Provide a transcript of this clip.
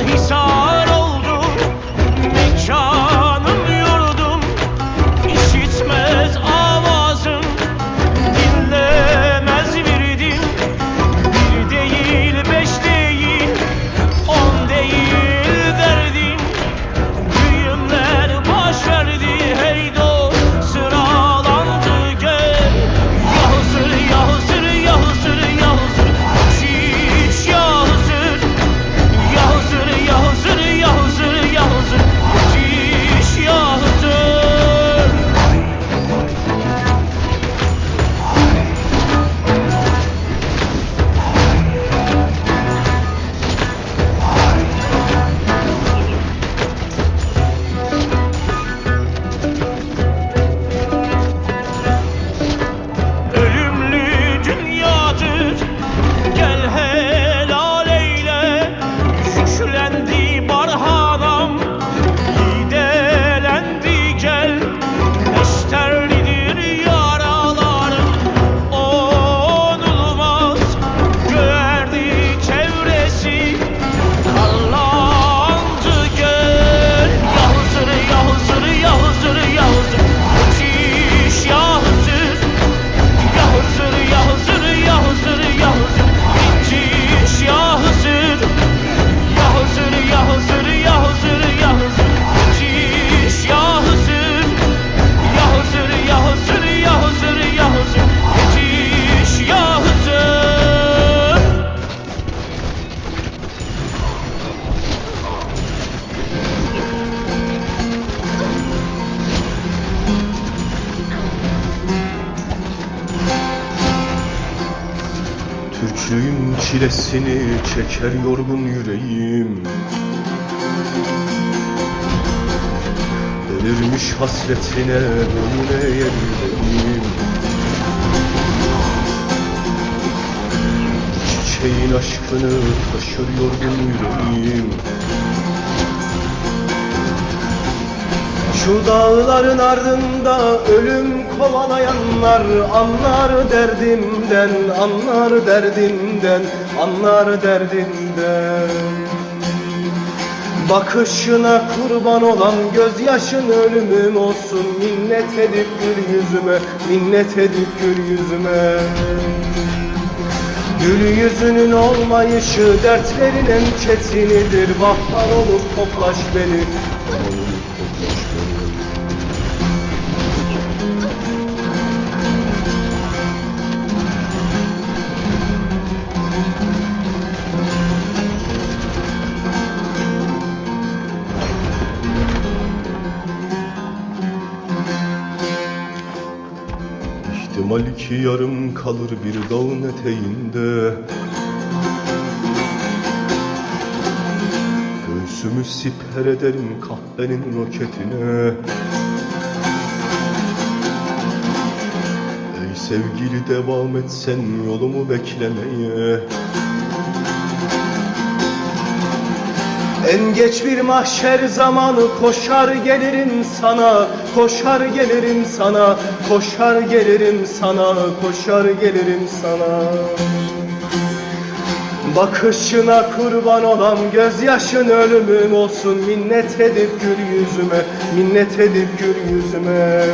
hisar oldu mekanım yurdum. İşitmez avazım, dinlemez virdim. Bir değil, beş değil, 10 değil derdim. Düğümler baş verdi, hey dost sıralandı gel. Ya Hızır, ya Hızır, ya Hızır, ya Hızır, şiş ya Hızır. Ya Hızır, ya Hızır, ya Hızır, ya Hızır, şiş ya Hızır. Ölümlü dünyadır, gel helal eyle. Şüklendi barhanam, lidelendi gel. Neşterlidir yaralarım, onulmaz. Göğerdi çevresi, kallandı gel. Ya Hızır, ya Hızır, ya Hızır, ya Hızır, müthiş ya Hızır. Ya Hızır, ya Hızır, ya Hızır, ya Hızır, müthiş ya Hızır. Ya Hızır, ya Hızır, ya Hızır, ya Hızır, müthiş ya Hızır. Ya Hızır, ya Hızır, ya Hızır, ya Hızır, müthiş ya Hızır. Türklüğün çilesini çeker yorgun yüreğim. Delirmiş hasretine önüne yerileyim. Çiçeğin aşkını taşır yorgun yüreğim. Şu dağların ardında ölüm kovalayanlar anlar derdimden, anlar derdimden, anlar derdimden. Bakışına kurban olan gözyaşın ölümüm olsun. Minnet edip gül yüzüme, minnet edip gül yüzüme. Gül yüzünün olmayışı dertlerin en çetinidir. Bahar olup toplaş beni, olup toplaş beni. İhtimal ki yarım kalır bir dağın eteğinde. Göğsümü siper ederim kahvenin roketine. Ey sevgili devam et sen yolumu beklemeye. En geç bir mahşer zamanı koşar gelirim sana, koşar gelirim sana, koşar gelirim sana, koşar gelirim sana. Bakışına kurban olan gözyaşın ölümüm olsun. Minnet edip gül yüzüme, minnet edip gül yüzüme.